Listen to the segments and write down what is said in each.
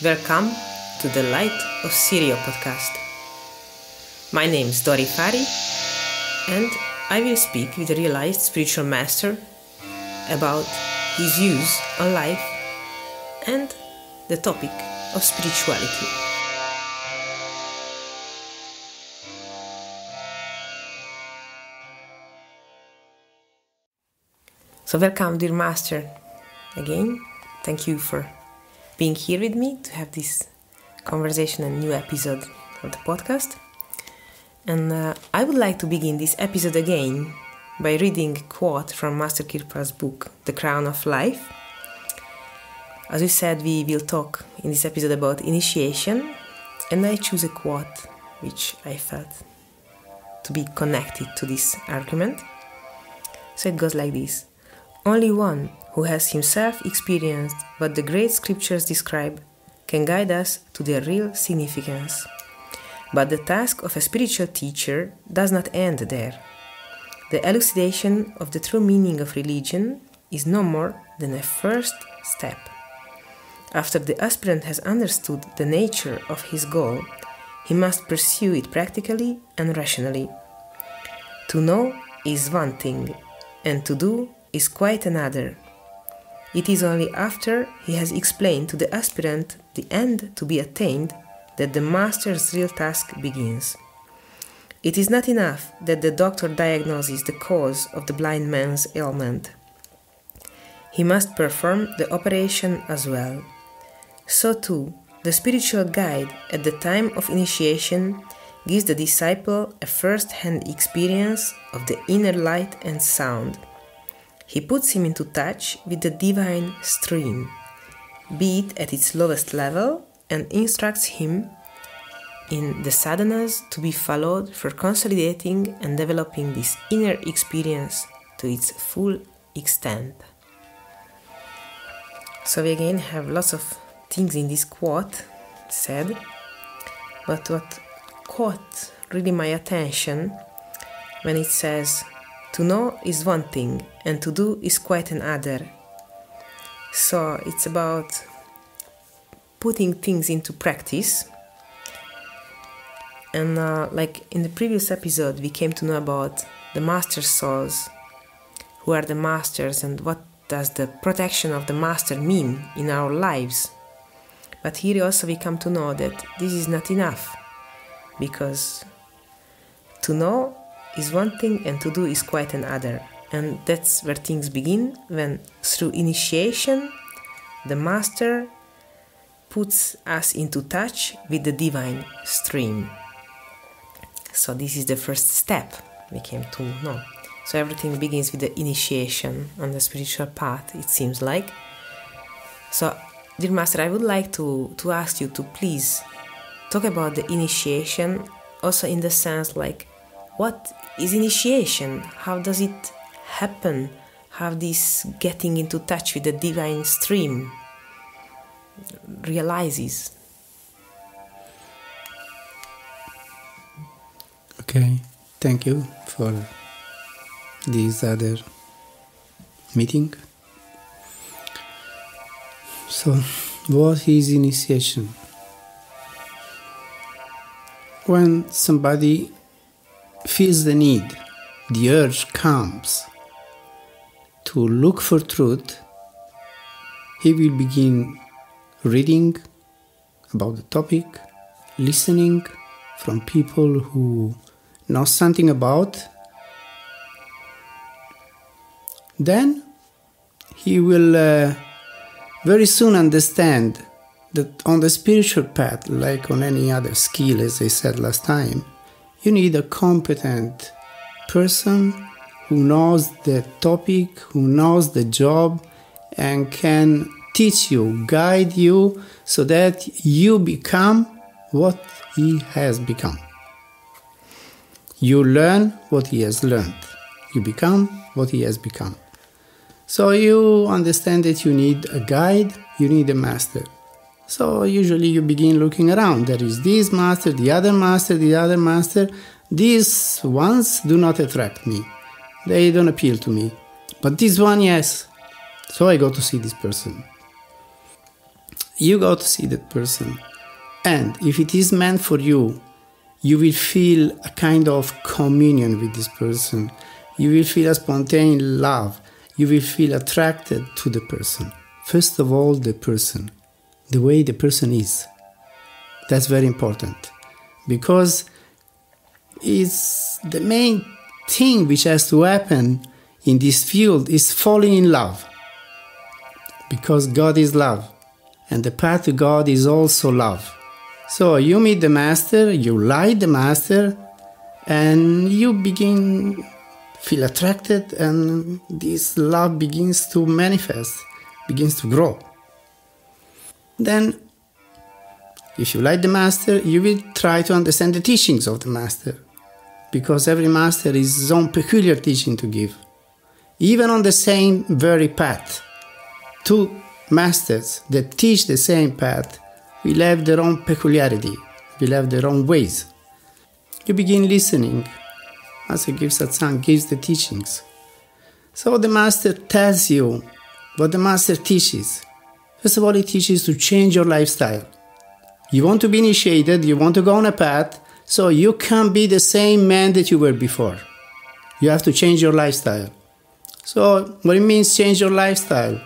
Welcome to the Light of Sirio podcast. My name is Dori Fari and I will speak with a realized spiritual master about his views on life and the topic of spirituality. So welcome, dear master, again. Thank you for being here with me to have this conversation and new episode of the podcast. And I would like to begin this episode again by reading a quote from Master Kirpa's book, The Crown of Life. As we said, we will talk in this episode about initiation, and I choose a quote which I felt to be connected to this argument. So it goes like this. Only one who has himself experienced what the great scriptures describe can guide us to their real significance. But the task of a spiritual teacher does not end there. The elucidation of the true meaning of religion is no more than a first step. After the aspirant has understood the nature of his goal, he must pursue it practically and rationally. To know is one thing, and to do is quite another. It is only after he has explained to the aspirant the end to be attained that the master's real task begins. It is not enough that the doctor diagnoses the cause of the blind man's ailment. He must perform the operation as well. So too, the spiritual guide at the time of initiation gives the disciple a first-hand experience of the inner light and sound. He puts him into touch with the divine stream, be it at its lowest level, and instructs him in the sadhanas to be followed for consolidating and developing this inner experience to its full extent. So we again have lots of things in this quote said, but what caught really my attention when it says, to know is one thing, and to do is quite another. So it's about putting things into practice. And like in the previous episode, we came to know about the master souls, who are the masters, and what does the protection of the master mean in our lives. But here also we come to know that this is not enough, because to know is one thing and to do is quite another. And that's where things begin, when through initiation the master puts us into touch with the divine stream. So this is the first step we came to know. So everything begins with the initiation on the spiritual path, it seems like. So dear master, I would like to ask you to please talk about the initiation, also in the sense like, what is initiation? How does it happen? How this getting into touch with the divine stream realizes? Okay, thank you for this other meeting. So, what is initiation? When somebody feels the need, the urge comes to look for truth, he will begin reading about the topic, listening from people who know something about. Then he will very soon understand that on the spiritual path, like on any other skill, as I said last time, you need a competent person who knows the topic, who knows the job, and can teach you, guide you, so that you become what he has become. You learn what he has learned. You become what he has become. So you understand that you need a guide, you need a master. So usually you begin looking around. There is this master, the other master, the other master. These ones do not attract me. They don't appeal to me. But this one, yes. So I go to see this person. you go to see that person. And if it is meant for you, you will feel a kind of communion with this person. You will feel a spontaneous love. You will feel attracted to the person. First of all, the person, the way the person is. That's very important, because it's the main thing which has to happen in this field is falling in love, because God is love, and the path to God is also love. So you meet the Master, you like the Master, and you begin feel attracted, and this love begins to manifest, begins to grow. Then, if you like the Master, you will try to understand the teachings of the Master, because every Master has his own peculiar teaching to give. Even on the same very path, two Masters that teach the same path will have their own peculiarity, will have their own ways. You begin listening. Master gives Satsang, gives the teachings. So the Master tells you what the Master teaches. First of all, he teaches to change your lifestyle. You want to be initiated, you want to go on a path, so you can't be the same man that you were before. You have to change your lifestyle. So, what it means change your lifestyle?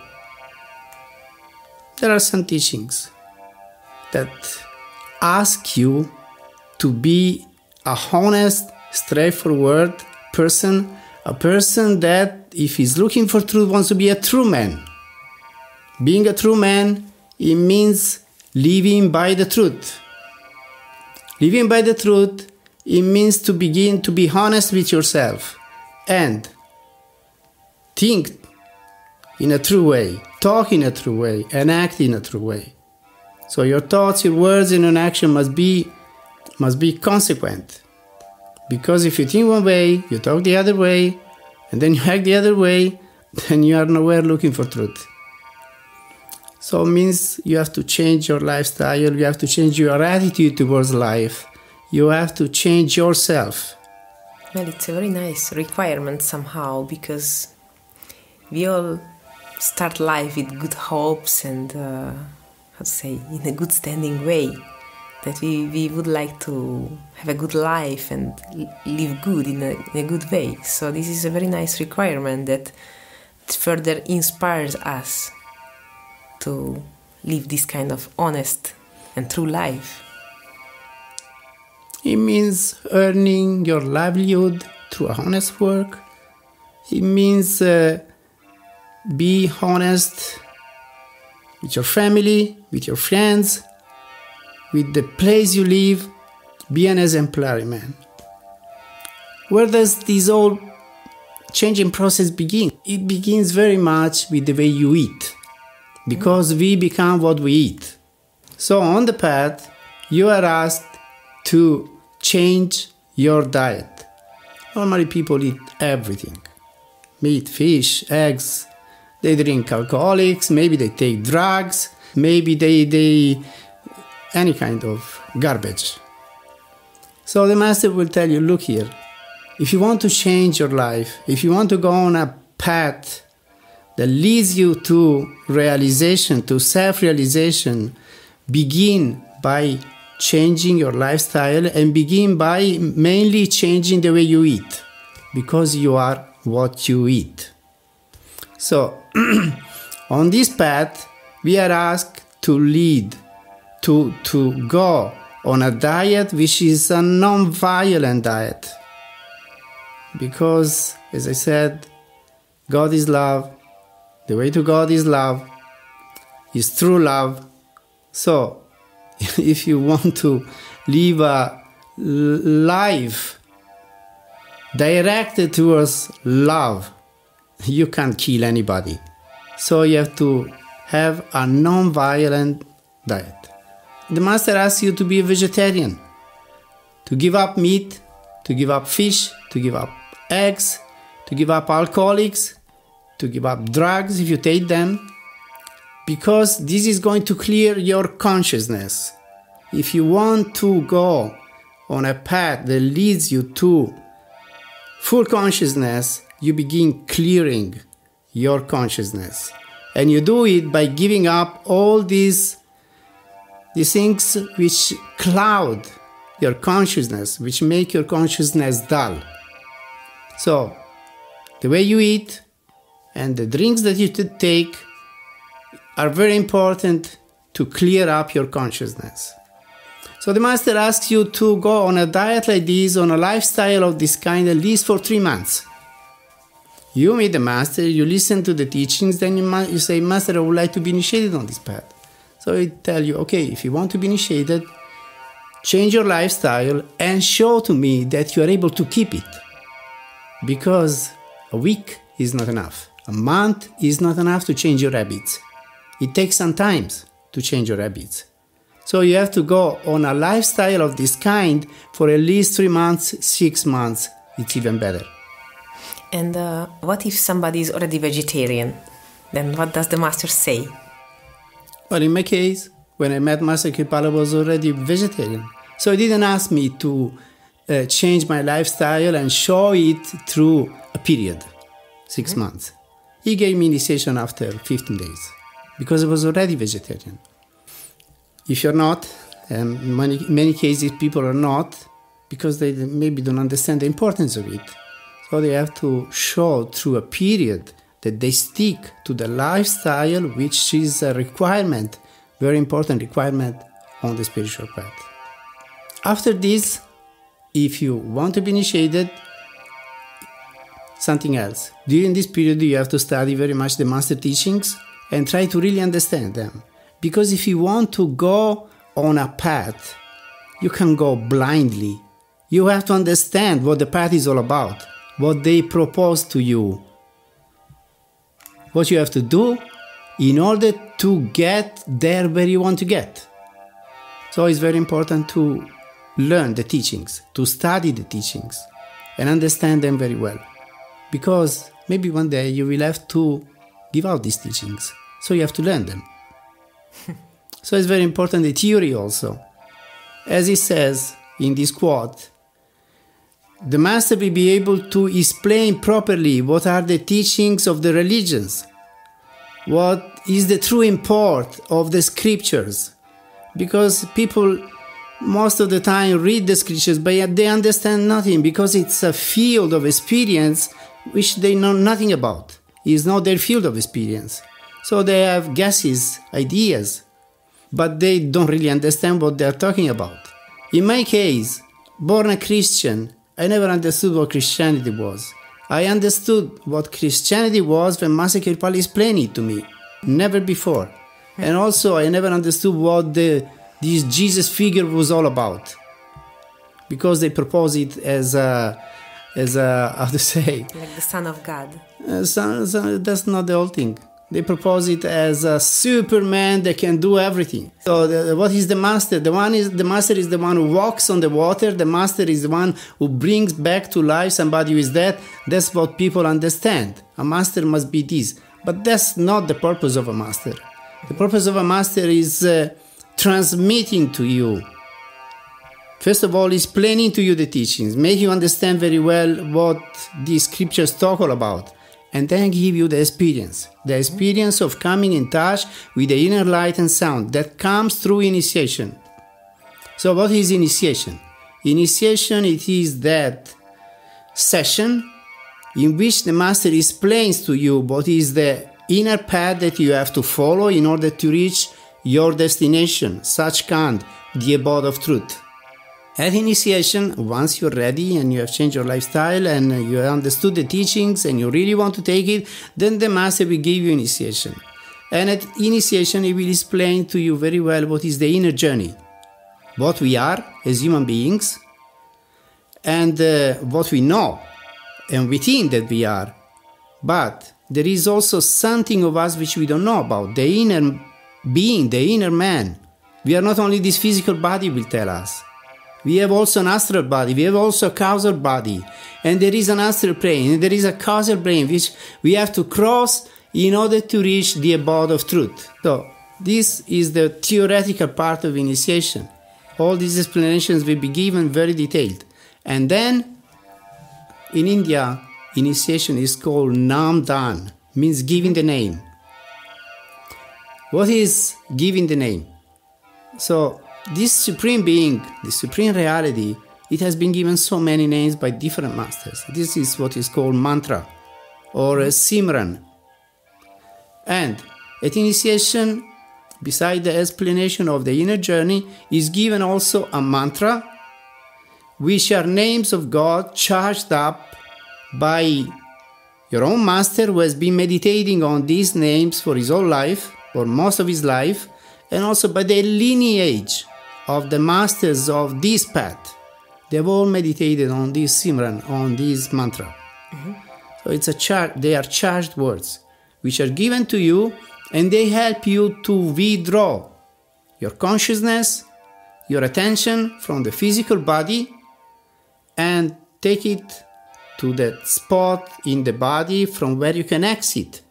There are some teachings that ask you to be a honest, straightforward person, a person that, if he's looking for truth, wants to be a true man. Being a true man, it means living by the truth. Living by the truth, it means to begin to be honest with yourself and think in a true way, talk in a true way, and act in a true way. So your thoughts, your words, and your action must be consequent. Because if you think one way, you talk the other way, and then you act the other way, then you are nowhere looking for truth. So it means you have to change your lifestyle, you have to change your attitude towards life, you have to change yourself. Well, it's a very nice requirement somehow, because we all start life with good hopes and, in a good standing way, that we would like to have a good life and live good in a good way. So this is a very nice requirement that further inspires us to live this kind of honest and true life. It means earning your livelihood through honest work. It means be honest with your family, with your friends, with the place you live. Be an exemplary man. Where does this whole changing process begin? It begins very much with the way you eat, because we become what we eat. So on the path, you are asked to change your diet. Normally people eat everything. Meat, fish, eggs. They drink alcoholics, maybe they take drugs, maybe they any kind of garbage. So the Master will tell you, look here, if you want to change your life, if you want to go on a path that leads you to realization, to self-realization, begin by changing your lifestyle and begin by mainly changing the way you eat, because you are what you eat. So, on this path, we are asked to lead, to go on a diet which is a non-violent diet. Because, as I said, God is love. The way to God is love, is true love. So, if you want to live a life directed towards love, you can't kill anybody. So you have to have a non-violent diet. The Master asks you to be a vegetarian, to give up meat, to give up fish, to give up eggs, to give up alcoholics, to give up drugs if you take them, because this is going to clear your consciousness. If you want to go on a path that leads you to full consciousness, you begin clearing your consciousness. And you do it by giving up all these these things which cloud your consciousness, which make your consciousness dull. So, the way you eat and the drinks that you take are very important to clear up your consciousness. So the master asks you to go on a diet like this, on a lifestyle of this kind, at least for 3 months. You meet the master, you listen to the teachings, then you say, Master, I would like to be initiated on this path. So he tell you, okay, if you want to be initiated, change your lifestyle and show to me that you are able to keep it. Because a week is not enough. A month is not enough to change your habits. It takes some time to change your habits. So you have to go on a lifestyle of this kind for at least 3 months, 6 months. It's even better. And what if somebody is already vegetarian? Then what does the master say? Well, in my case, when I met Master Kripala, I was already vegetarian. So he didn't ask me to change my lifestyle and show it through a period, 6 months. He gave me initiation after 15 days because I was already vegetarian. If you're not, in many cases people are not, because they maybe don't understand the importance of it. So they have to show through a period that they stick to the lifestyle, which is a requirement, very important requirement on the spiritual path. After this, if you want to be initiated, something else. During this period, you have to study very much the master teachings and try to really understand them. Because if you want to go on a path, you can go blindly. You have to understand what the path is all about, what they propose to you, what you have to do in order to get there where you want to get. So it's very important to learn the teachings, to study the teachings and understand them very well. Because maybe one day you will have to give out these teachings, so you have to learn them. So it's very important, the theory also. As he says in this quote, the master will be able to explain properly what are the teachings of the religions, what is the true import of the scriptures. Because people most of the time read the scriptures, but they understand nothing, because it's a field of experience which they know nothing about. It's not their field of experience. So they have guesses, ideas, but they don't really understand what they are talking about. In my case, born a Christian, I never understood what Christianity was. I understood what Christianity was when Master Kripala explained it to me. Never before. And also I never understood what this Jesus figure was all about. Because they propose it as a how to say? Like the Son of God. That's not the whole thing. They propose it as a Superman that can do everything. So what is the master? The master is the one who walks on the water. The master is the one who brings back to life somebody who is dead. That's what people understand. A master must be this. But that's not the purpose of a master. The purpose of a master is transmitting to you. First of all, explaining to you the teachings, make you understand very well what these scriptures talk all about, and then give you the experience of coming in touch with the inner light and sound that comes through initiation. So what is initiation? Initiation, it is that session in which the master explains to you what is the inner path that you have to follow in order to reach your destination, Satsang, the abode of truth. At initiation, once you're ready and you have changed your lifestyle and you have understood the teachings and you really want to take it, then the master will give you initiation. And at initiation, he will explain to you very well what is the inner journey, what we are as human beings, and what we know, and within that we are. But there is also something of us which we don't know about, the inner being, the inner man. We are not only this physical body, will tell us. We have also an astral body, we have also a causal body, and there is an astral plane, and there is a causal plane which we have to cross in order to reach the abode of truth. So, this is the theoretical part of initiation. All these explanations will be given very detailed. And then, in India, initiation is called Nam Dan, means giving the name. What is giving the name? So this supreme being, the supreme reality, it has been given so many names by different masters. This is what is called mantra or a simran. And at initiation, beside the explanation of the inner journey, is given also a mantra, which are names of God charged up by your own master, who has been meditating on these names for his whole life, or most of his life, and also by the lineage of the masters of this path. They have all meditated on this simran, on this mantra. So it's they are charged words, which are given to you, and they help you to withdraw your consciousness, your attention from the physical body, and take it to that spot in the body from where you can exit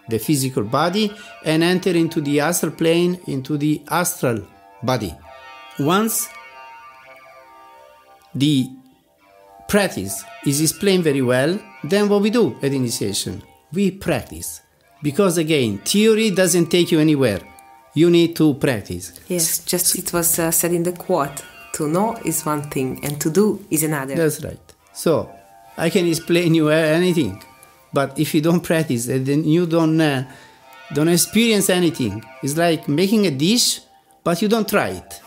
the physical body and enter into the astral plane, into the astral body. Once the practice is explained very well, then what we do at initiation? We practice. Because again, theory doesn't take you anywhere. You need to practice. Yes, just it was said in the quote, to know is one thing and to do is another. That's right. So, I can explain you anything, but if you don't practice, then you don't experience anything. It's like making a dish, but you don't try it.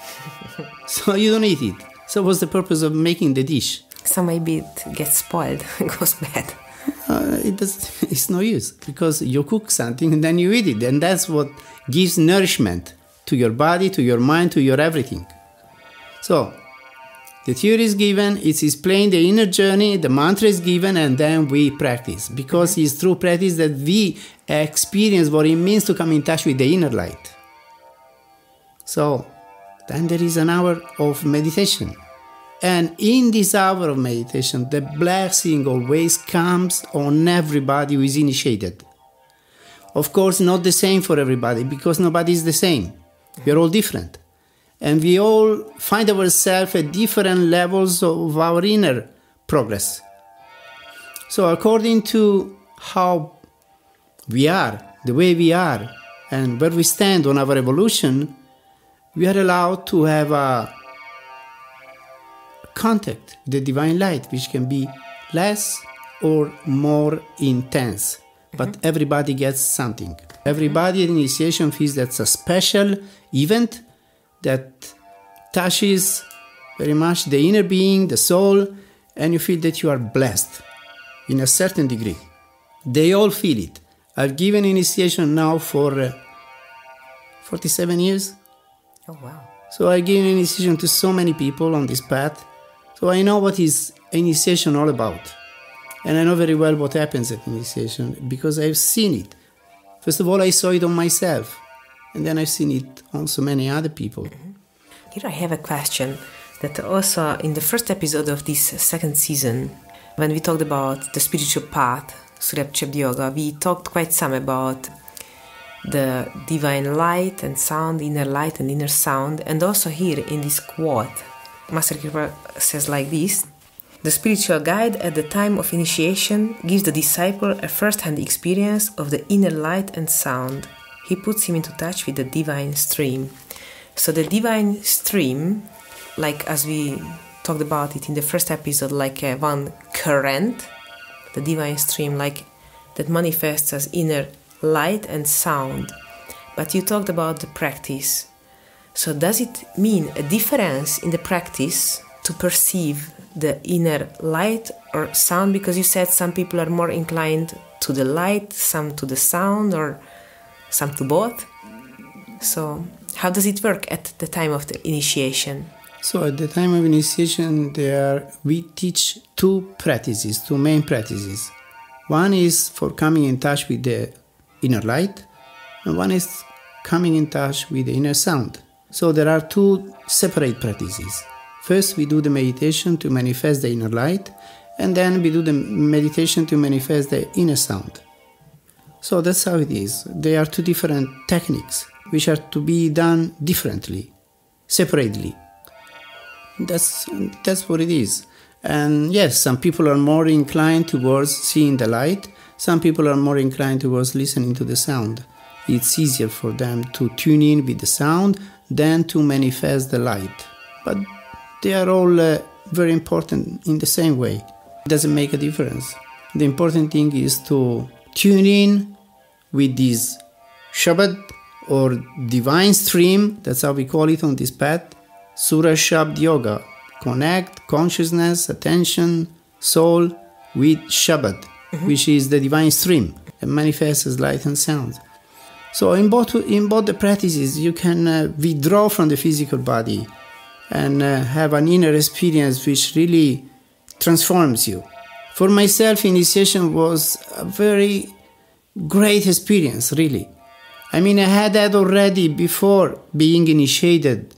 So you don't eat it. So what's the purpose of making the dish? So maybe it gets spoiled, goes bad. It's no use, because you cook something and then you eat it, and that's what gives nourishment to your body, to your mind, to your everything. So, the theory is given, it's explained, the inner journey, the mantra is given, and then we practice. Because it's through practice that we experience what it means to come in touch with the inner light. So, then there is an hour of meditation. And in this hour of meditation, the blessing always comes on everybody who is initiated. Of course, not the same for everybody, because nobody is the same. We are all different. And we all find ourselves at different levels of our inner progress. So according to how we are, the way we are, and where we stand on our evolution, we are allowed to have a contact with the divine light, which can be less or more intense. But everybody gets something. Everybody at initiation feels that's a special event that touches very much the inner being, the soul, and you feel that you are blessed in a certain degree. They all feel it. I've given initiation now for 47 years. Oh, wow. So I've given initiation to so many people on this path. So I know what is initiation all about. And I know very well what happens at initiation because I've seen it. First of all, I saw it on myself. And then I've seen it on so many other people. Here I have a question that also in the first episode of this second season, when we talked about the spiritual path, Surya Chebdi Yoga, we talked quite some about the divine light and sound, inner light and inner sound. And also here in this quote, Master Kripa says like this: the spiritual guide at the time of initiation gives the disciple a first-hand experience of the inner light and sound. He puts him into touch with the divine stream. So the divine stream, like as we talked about it in the first episode, like one current, the divine stream, like that manifests as inner light and sound. But you talked about the practice. So does it mean a difference in the practice to perceive the inner light or sound? Because you said some people are more inclined to the light, some to the sound, or some to both. So how does it work at the time of the initiation? So at the time of initiation, we teach two main practices. One is for coming in touch with the inner light, and one is coming in touch with the inner sound. So there are two separate practices. First, we do the meditation to manifest the inner light, and then we do the meditation to manifest the inner sound. So that's how it is. They are two different techniques which are to be done differently, separately. That's what it is. And yes, some people are more inclined towards seeing the light. Some people are more inclined towards listening to the sound. It's easier for them to tune in with the sound than to manifest the light. But they are all very important in the same way. It doesn't make a difference. The important thing is to tune in with this Shabad or divine stream, that's how we call it on this path, Surya Shabd Yoga. Connect consciousness, attention, soul with Shabad, which is the divine stream that manifests as light and sound. So in both the practices, you can withdraw from the physical body and have an inner experience which really transforms you. For myself, initiation was a very great experience, really. I mean, I had that already before being initiated.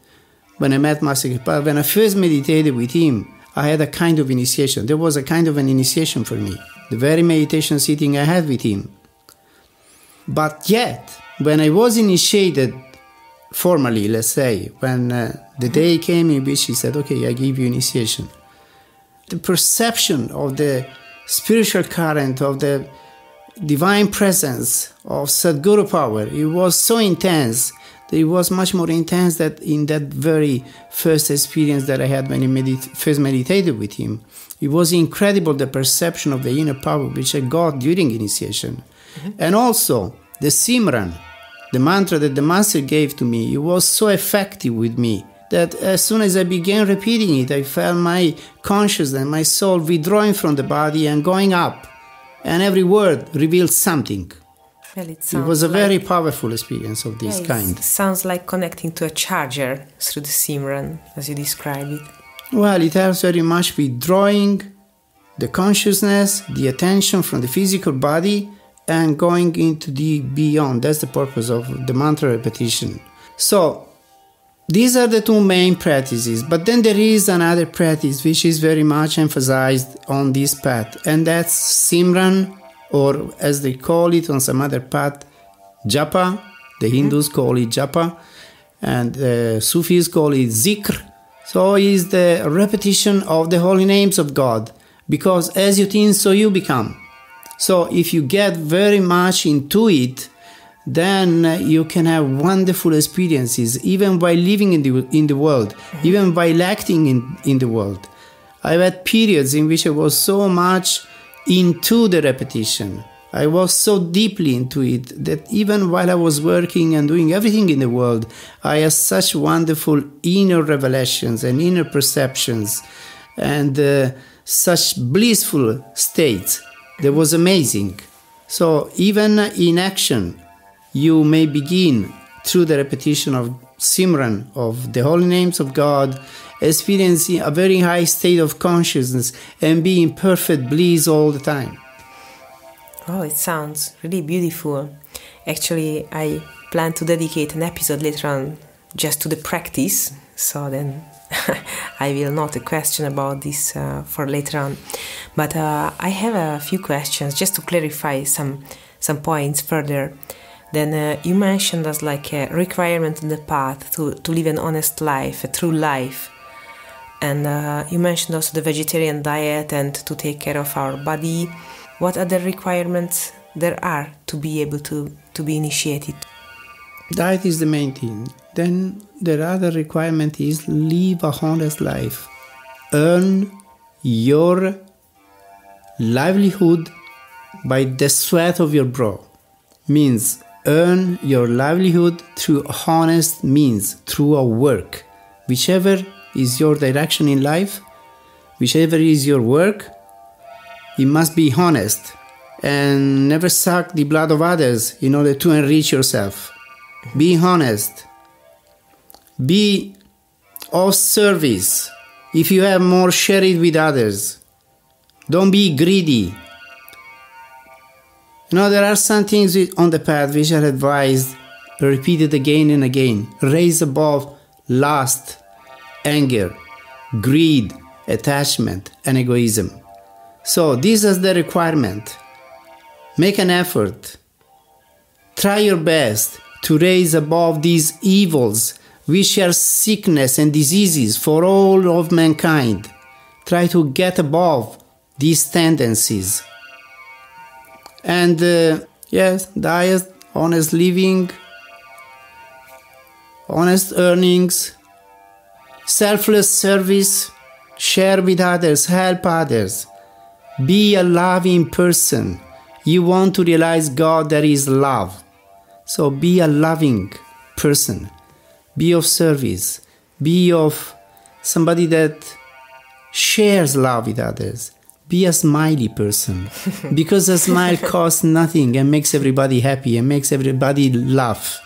When I met Master Kripa, when I first meditated with him, I had a kind of initiation. There was a kind of an initiation for me. The very meditation sitting I had with him. But yet, when I was initiated formally, let's say, when the day came in which he said, okay, I give you initiation, the perception of the spiritual current, of the divine presence, of Sadguru power, it was so intense. It was much more intense than in that very first experience that I had when I first meditated with him. It was incredible, the perception of the inner power which I got during initiation. And also, the Simran, the mantra that the Master gave to me, it was so effective with me that as soon as I began repeating it, I felt my consciousness, my soul withdrawing from the body and going up. And every word revealed something. Well, it was a very powerful experience of this kind. It sounds like connecting to a charger through the Simran, as you describe it. Well, it helps very much withdrawing the consciousness, the attention from the physical body and going into the beyond. That's the purpose of the mantra repetition. So, these are the two main practices. But then there is another practice which is very much emphasized on this path, and that's Simran, or as they call it on some other path, Japa. The Hindus call it Japa, and Sufis call it Zikr. So it is the repetition of the holy names of God, because as you think, so you become. So if you get very much into it, then you can have wonderful experiences, even while living in the world, even while acting in the world. I've had periods in which I was so much into the repetition. I was so deeply into it that even while I was working and doing everything in the world, I had such wonderful inner revelations and inner perceptions and such blissful states. That was amazing. So even in action, you may begin through the repetition of Simran, of the holy names of God, experiencing a very high state of consciousness and be in perfect bliss all the time. Oh, it sounds really beautiful. Actually, I plan to dedicate an episode later on just to the practice, so then I will note a question about this for later on. But I have a few questions just to clarify some points further. Then you mentioned as like a requirement in the path to live an honest life, a true life. And you mentioned also the vegetarian diet and to take care of our body. What other requirements there are to be able to be initiated? Diet is the main thing. Then the other requirement is live a honest life. Earn your livelihood by the sweat of your brow. Means earn your livelihood through honest means, through a work. Whichever is your direction in life, whichever is your work, it must be honest and never suck the blood of others in order to enrich yourself. Be honest. Be of service. If you have more, share it with others. Don't be greedy. You know, there are some things on the path which are advised, repeated again and again. Raise above lust, anger, greed, attachment, and egoism. So this is the requirement. Make an effort. Try your best to raise above these evils, which are sickness and diseases for all of mankind. Try to get above these tendencies. And yes, diet, honest living, honest earnings, selfless service, share with others, help others. Be a loving person. You want to realize God, there is love. So be a loving person. Be of service. Be of somebody that shares love with others. Be a smiley person. Because a smile costs nothing and makes everybody happy and makes everybody laugh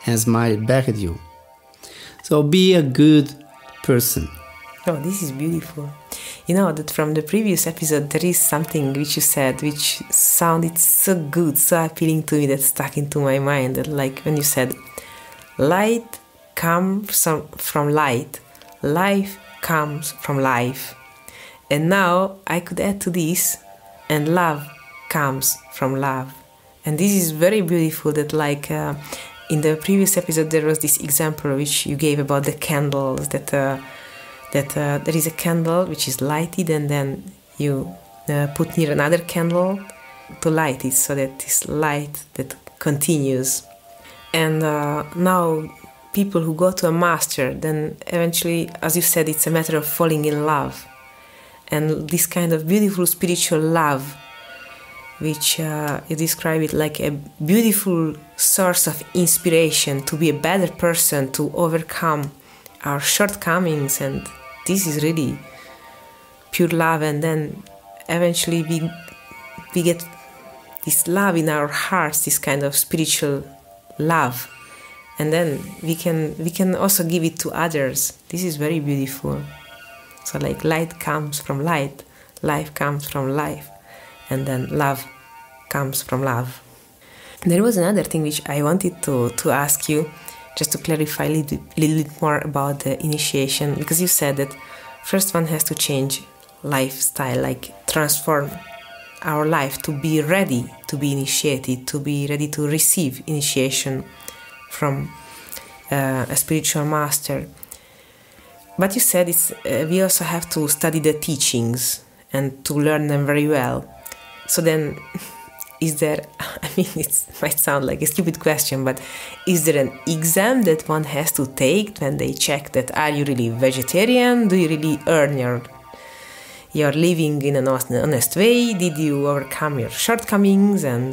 and smile back at you. So be a good person. Oh, this is beautiful. You know that from the previous episode there is something which you said which sounded so good, so appealing to me, that stuck into my mind. That like when you said, light comes from light, life comes from life. And now I could add to this, and love comes from love. And this is very beautiful that like in the previous episode there was this example which you gave about the candles, that there is a candle which is lighted and then you put near another candle to light it, so that this light that continues. And now people who go to a master, then eventually, as you said, it's a matter of falling in love. And this kind of beautiful spiritual love, which you describe it like a beautiful source of inspiration to be a better person, to overcome our shortcomings. And this is really pure love. And then eventually we get this love in our hearts, this kind of spiritual love. And then we can also give it to others. This is very beautiful. So like light comes from light, life comes from life, and then love comes from love. There was another thing which I wanted to ask you, just to clarify a little bit more about the initiation, because you said that first one has to change lifestyle, like transform our life to be ready to be initiated, to be ready to receive initiation from a spiritual master. But you said we also have to study the teachings and to learn them very well. So then, is there, I mean, it might sound like a stupid question, but is there an exam that one has to take when they check that are you really vegetarian? Do you really earn your living in an honest way? Did you overcome your shortcomings? And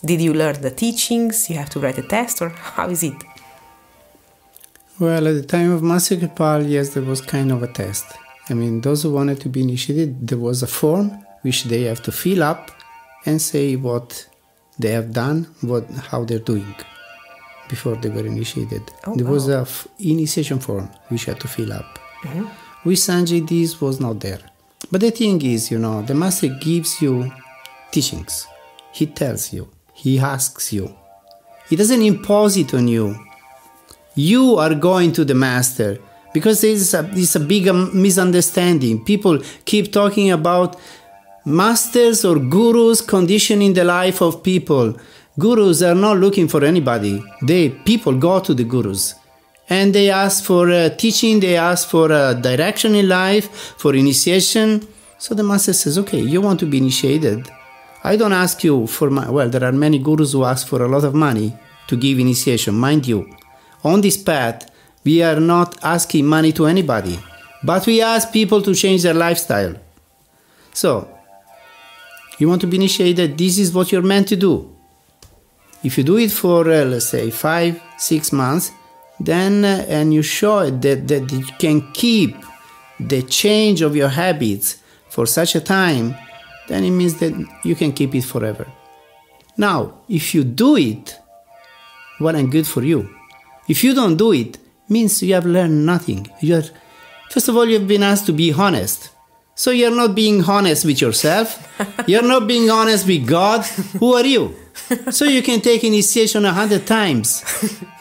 did you learn the teachings? You have to write a test, or how is it? Well, at the time of Master Kripal, yes, there was kind of a test. I mean, those who wanted to be initiated, there was a form which they have to fill up and say what they have done, how they're doing before they were initiated. There was a initiation form which had to fill up. Mm-hmm. With Sanjay, this was not there. But the thing is, the Master gives you teachings. He tells you. He asks you. He doesn't impose it on you. You are going to the Master, because it's a big misunderstanding. People keep talking about masters or gurus conditioning the life of people. Gurus are not looking for anybody. People go to the gurus and they ask for teaching, they ask for direction in life, for initiation. So the Master says, okay, you want to be initiated. I don't ask you for there are many gurus who ask for a lot of money to give initiation, mind you. On this path, we are not asking money to anybody, but we ask people to change their lifestyle. So, you want to be initiated, this is what you're meant to do. If you do it for, let's say, 5-6 months, then, and you show that you can keep the change of your habits for such a time, then it means that you can keep it forever. Now, if you do it, well and good for you. If you don't do it, means you have learned nothing. First of all, you've been asked to be honest. So you're not being honest with yourself. You're not being honest with God. Who are you? So you can take initiation 100 times.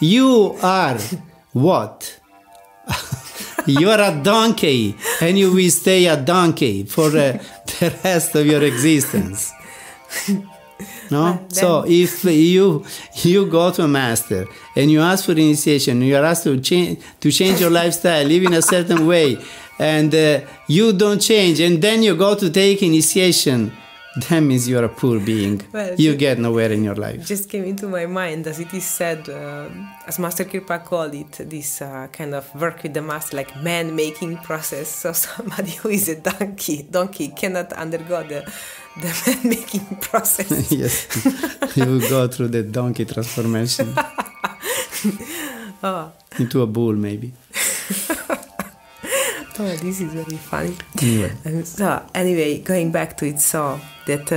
You are what? You are a donkey, and you will stay a donkey for the rest of your existence. No? So if you go to a master and you ask for initiation, you are asked to change your lifestyle, live in a certain way, and you don't change, and then you go to take initiation, that means you are a poor being. Well, you get nowhere in your life. Just came into my mind, as it is said, as Master Kirpa called it, this kind of work with the master, like man-making process. So somebody who is a donkey cannot undergo the man-making process. Yes, you will go through the donkey transformation into a bull, maybe. Oh, this is very funny. Anyway. So, anyway, going back to it, so that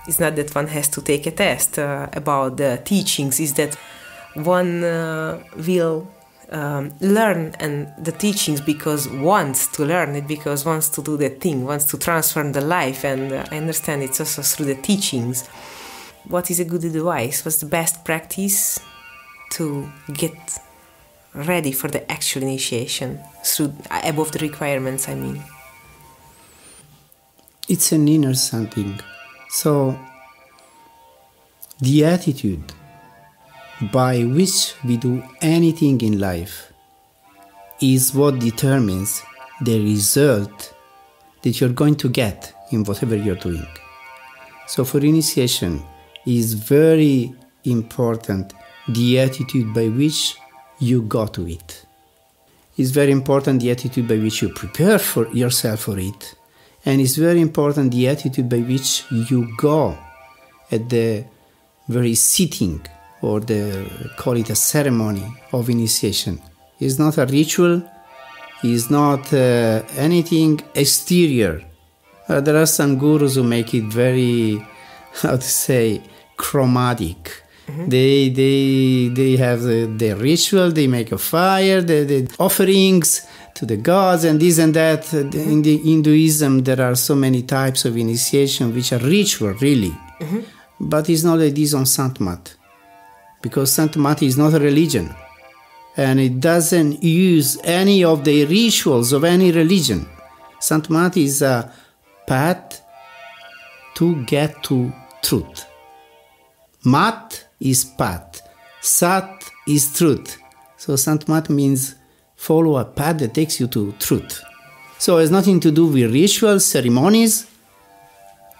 it's not that one has to take a test about the teachings, is that one will learn and the teachings because wants to learn it, because wants to do the thing, wants to transform the life, and I understand it's also through the teachings. What is a good advice? What's the best practice to get ready for the actual initiation through above the requirements, I mean? It's an inner something. So the attitude by which we do anything in life is what determines the result that you're going to get in whatever you're doing. So for initiation is very important the attitude by which you go to it. It's very important the attitude by which you prepare for yourself for it. And it's very important the attitude by which you go at the very sitting, or call it a ceremony of initiation. It's not a ritual, it's not anything exterior. There are some gurus who make it very, chromatic. Mm-hmm. They have the ritual, they make a fire, the offerings to the gods and this and that. Mm-hmm. In the Hinduism, there are so many types of initiation which are ritual, really. Mm-hmm. But it's not like this on Sant Mat, because Sant Mat is not a religion, and it doesn't use any of the rituals of any religion. Sant Mat is a path to get to truth. Mat is path. Sat is truth. So Sant Mat means follow a path that takes you to truth. So it has nothing to do with rituals, ceremonies,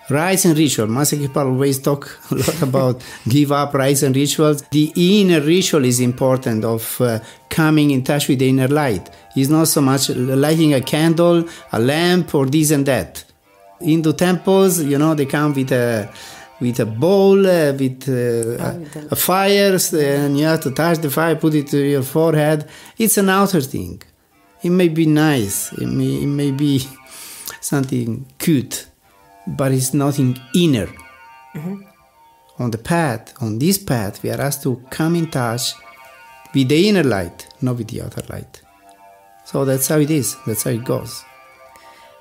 rites and ritual. Master Kirpa always talk a lot about give up rites and rituals. The inner ritual is important of coming in touch with the inner light. It's not so much lighting a candle, a lamp, or this and that. Hindu temples, they come with a bowl, with a fire, and you have to touch the fire, put it to your forehead. It's an outer thing. It may be nice, it may be something cute, but it's nothing inner. Mm-hmm. On this path, we are asked to come in touch with the inner light, not with the outer light. So that's how it is, that's how it goes.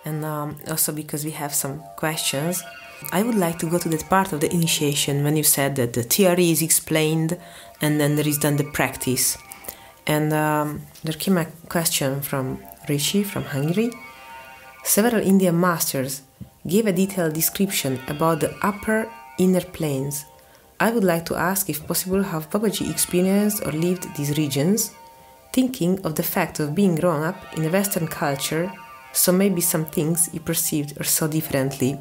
And also because we have some questions, I would like to go to that part of the initiation when you said that the theory is explained and then there is done the practice. And there came a question from Rishi from Hungary. Several Indian masters gave a detailed description about the upper inner planes. I would like to ask if possible how Babaji experienced or lived these regions, thinking of the fact of being grown up in a Western culture, so maybe some things he perceived or saw differently.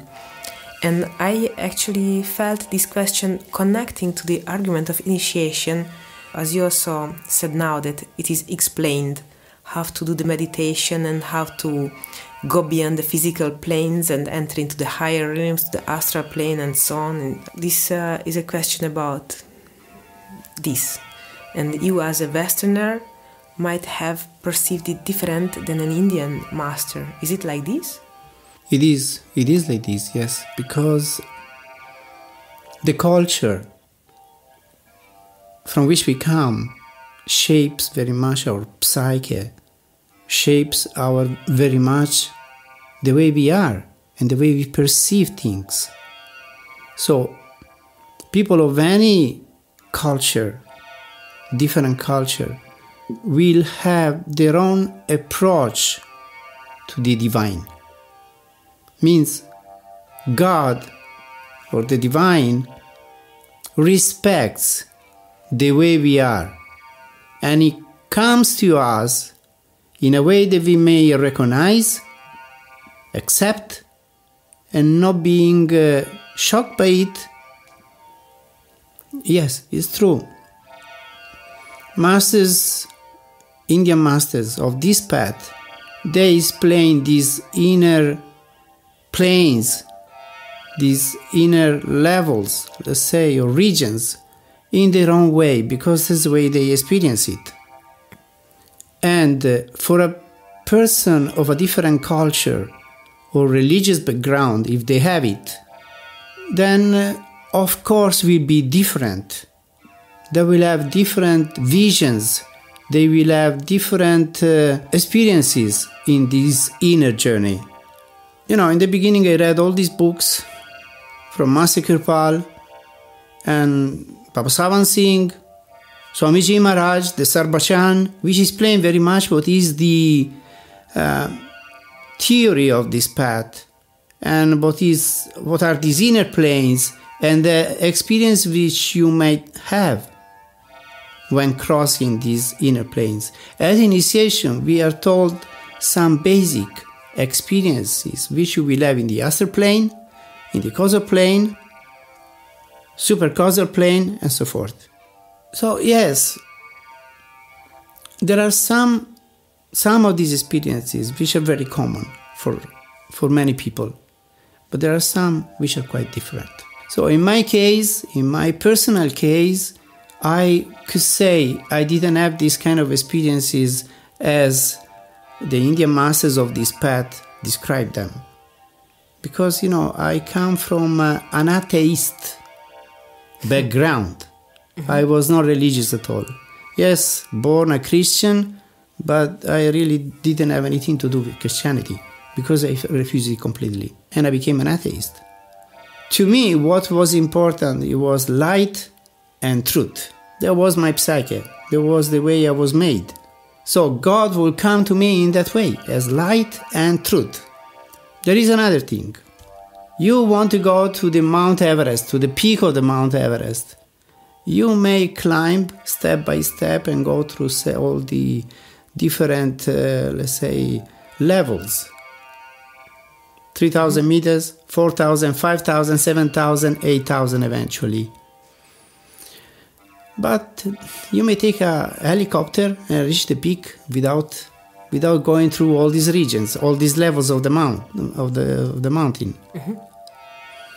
And I actually felt this question connecting to the argument of initiation, as you also said now that it is explained how to do the meditation and how to go beyond the physical planes and enter into the higher realms, the astral plane and so on. And this is a question about this. And you as a Westerner might have perceived it different than an Indian master. Is it like this? It is like this, yes, because the culture from which we come shapes very much our psyche, shapes our very much the way we are and the way we perceive things. So people of any culture, different culture, will have their own approach to the divine. Means God or the divine respects the way we are, and He comes to us in a way that we may recognize, accept, and not being shocked by it. Yes, it's true. Indian masters of this path, they explain these inner planes, these inner levels, let's say, or regions, in their own way, because that's the way they experience it. And for a person of a different culture or religious background, if they have it, then of course will be different. They will have different visions. They will have different experiences in this inner journey. You know, in the beginning I read all these books from Master Kirpal and Papa Savan Singh, Swamiji Maharaj, the Sarbachan, which explain very much what is the theory of this path and what are these inner planes and the experience which you might have when crossing these inner planes. At initiation, we are told some basic experiences which you will have in the astral plane, in the causal plane, super causal plane, and so forth. So yes, there are some of these experiences which are very common for many people, but there are some which are quite different. So in my case, in my personal case, I could say I didn't have these kind of experiences as the Indian masters of this path describe them. Because, you know, I come from an atheist background. I was not religious at all. Yes, born a Christian, but I really didn't have anything to do with Christianity because I refused it completely. And I became an atheist. To me, what was important, it was light and truth. That was my psyche. That was the way I was made. So God will come to me in that way, as light and truth. There is another thing. You want to go to the Mount Everest, to the peak of the Mount Everest. You may climb step by step and go through all the different, let's say, levels. 3,000 meters, 4,000, 5,000, 7,000, 8,000 eventually. But you may take a helicopter and reach the peak without going through all these regions, all these levels of the mountain. Mm-hmm.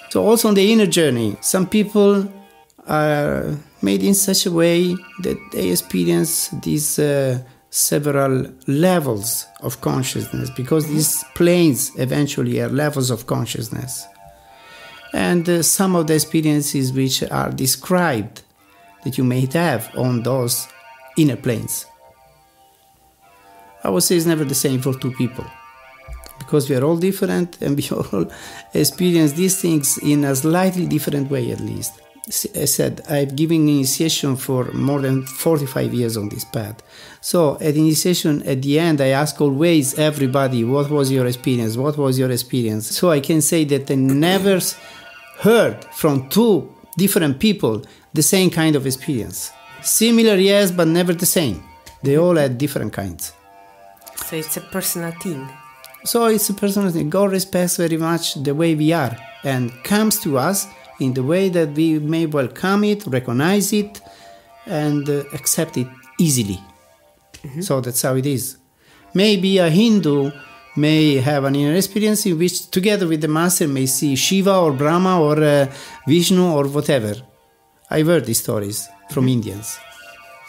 So also on the inner journey, some people are made in such a way that they experience these several levels of consciousness, because these planes eventually are levels of consciousness. And some of the experiences which are described that you may have on those inner planes, I would say it's never the same for two people, because we are all different and we all experience these things in a slightly different way at least. I said, I've given initiation for more than 45 years on this path. So at initiation, at the end, I ask always everybody, what was your experience? What was your experience? So I can say that I never heard from two different people the same kind of experience. Similar, yes, but never the same. They all had different kinds. So it's a personal thing. So it's a personal thing. God respects very much the way we are and comes to us in the way that we may welcome it, recognize it, and accept it easily. Mm-hmm. So that's how it is. Maybe a Hindu may have an inner experience in which, together with the master, may see Shiva or Brahma or Vishnu or whatever. I've heard these stories from Indians.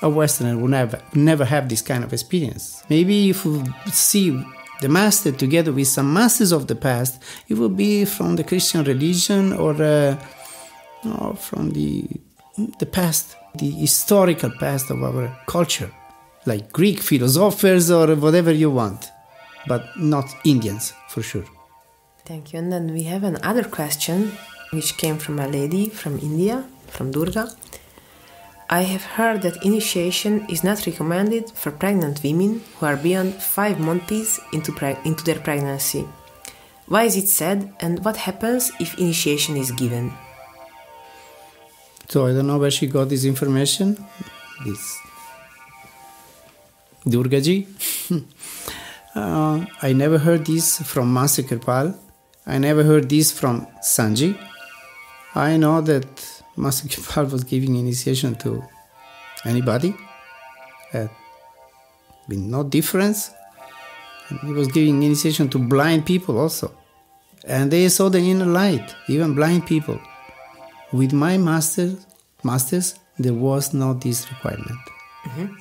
A Westerner would never have this kind of experience. Maybe if you see the master together with some masters of the past, it will be from the Christian religion or from the past, the historical past of our culture, like Greek philosophers or whatever you want, but not Indians for sure. Thank you. And then we have another question which came from a lady from India, from Durga. I have heard that initiation is not recommended for pregnant women who are beyond 5 months into their pregnancy. Why is it said, and what happens if initiation is given? So I don't know where she got this information. This Durga ji. I never heard this from Master Kirpal. I never heard this from Sanji. I know that Master Kipal was giving initiation to anybody with no difference. And he was giving initiation to blind people also. And they saw the inner light, even blind people. With my masters, there was no this requirement.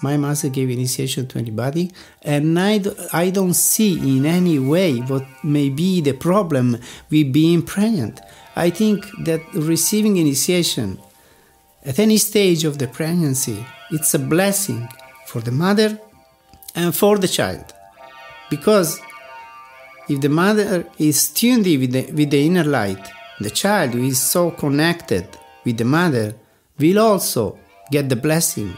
My master gave initiation to anybody, and I don't see in any way what may be the problem with being pregnant. I think that receiving initiation at any stage of the pregnancy, it's a blessing for the mother and for the child. Because if the mother is tuned with the inner light, the child who is so connected with the mother will also get the blessing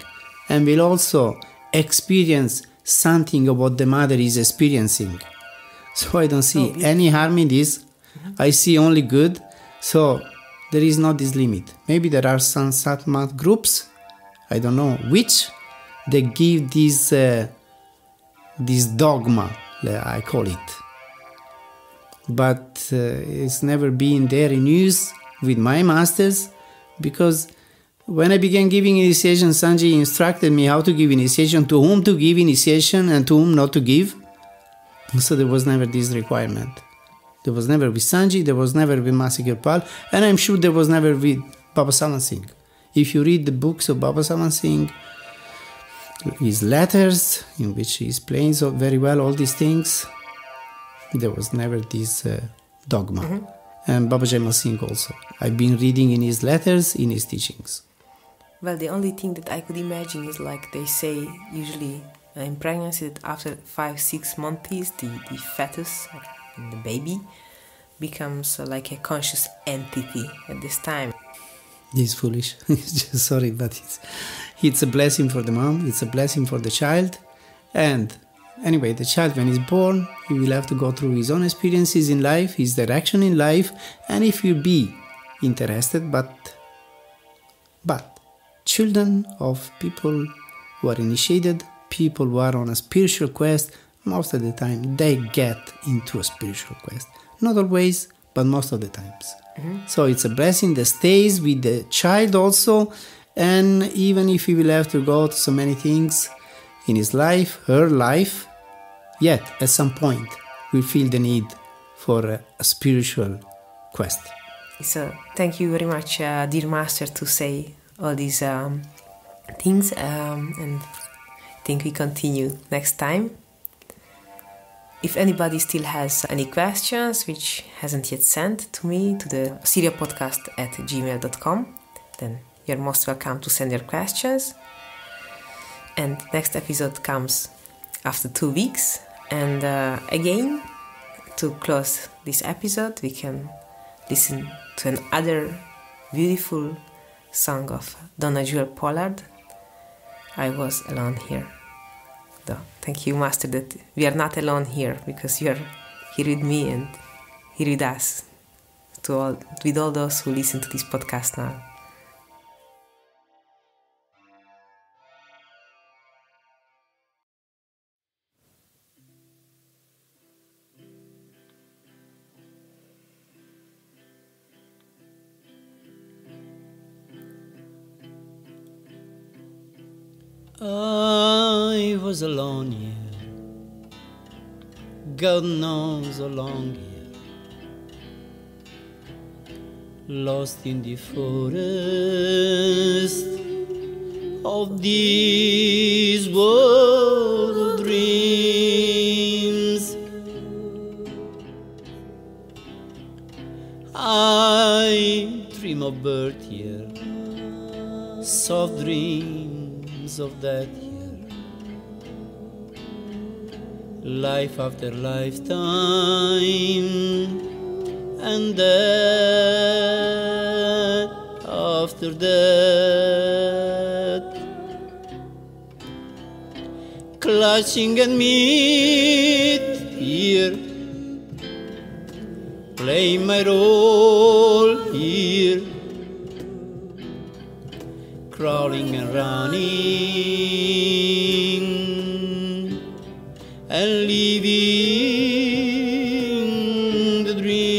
and will also experience something of what the mother is experiencing. So I don't see any harm in this. I see only good. So there is not this limit. Maybe there are some Satmat groups, I don't know which, they give this dogma, I call it. But it's never been there in use with my masters, because when I began giving initiation, Sanji instructed me how to give initiation, to whom to give initiation and to whom not to give. So there was never this requirement. There was never with Sanji, there was never with Master Kirpal, and I'm sure there was never with Baba Sawan Singh. If you read the books of Baba Sawan Singh, his letters, in which he explains so very well all these things, there was never this dogma. And Baba Jaimal Singh also. I've been reading in his letters, in his teachings. Well, the only thing that I could imagine is like they say usually in pregnancy that after 5-6 months the fetus, the baby, becomes like a conscious entity at this time. This is foolish. Sorry, but it's a blessing for the mom, it's a blessing for the child. And anyway, the child, when he's born, he will have to go through his own experiences in life, his direction in life, and if you be interested, but children of people who are initiated, people who are on a spiritual quest, most of the time they get into a spiritual quest. Not always, but most of the times. So it's a blessing that stays with the child also, and even if he will have to go to so many things in his life, her life, yet at some point we feel the need for a spiritual quest. So thank you very much, dear Master, to say all these things, and I think we continue next time. If anybody still has any questions which hasn't yet sent to me to the siriopodcast@gmail.com, then you're most welcome to send your questions. And next episode comes after 2 weeks. And again, to close this episode, we can listen to another beautiful song of Donna Jewel Pollard, I Was Alone Here. So, thank you, Master, that we are not alone here, because you are here with me and here with us, with all those who listen to this podcast now. I was alone here, God knows how long here, lost in the forest of this world of dreams. I dream of birth here, soft dreams of that year, life after lifetime, and death after death, clutching and meet here, playing my role here, crawling and running and living the dream.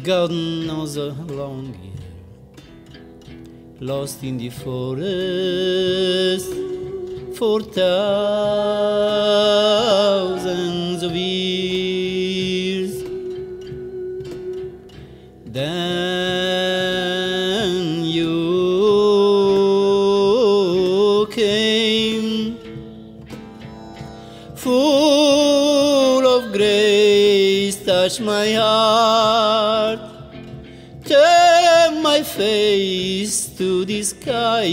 God knows how long here, lost in the forest for thousands of years. Then you came, full of grace, touched my heart, turned my face to the skies.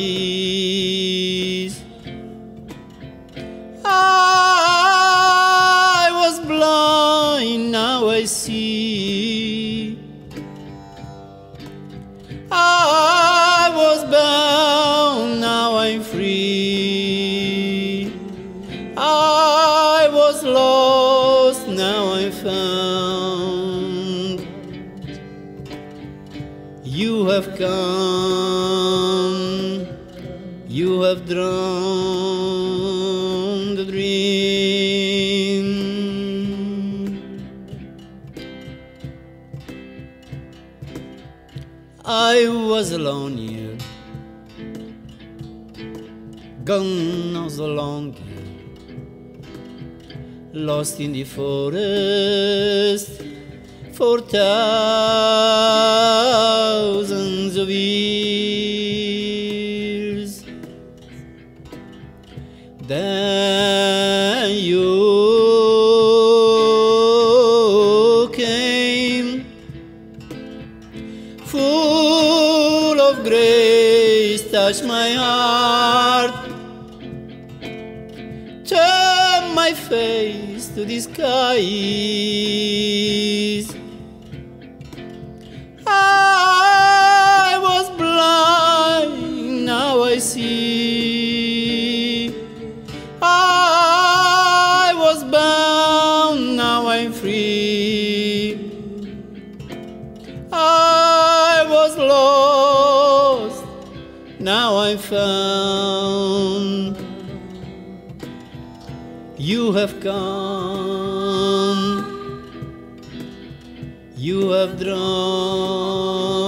I was blind, now I see. I was bound, now I'm free. I was lost, now I'm found. You have come, you have drawn the dream. I was alone here, gone not so long here, lost in the forest for thousands of years. Then you came, full of grace, touched my heart, turned my face to the skies. I was blind, now I see. I was bound, now I'm free. I was lost, now I'm found. You have come, you have drawn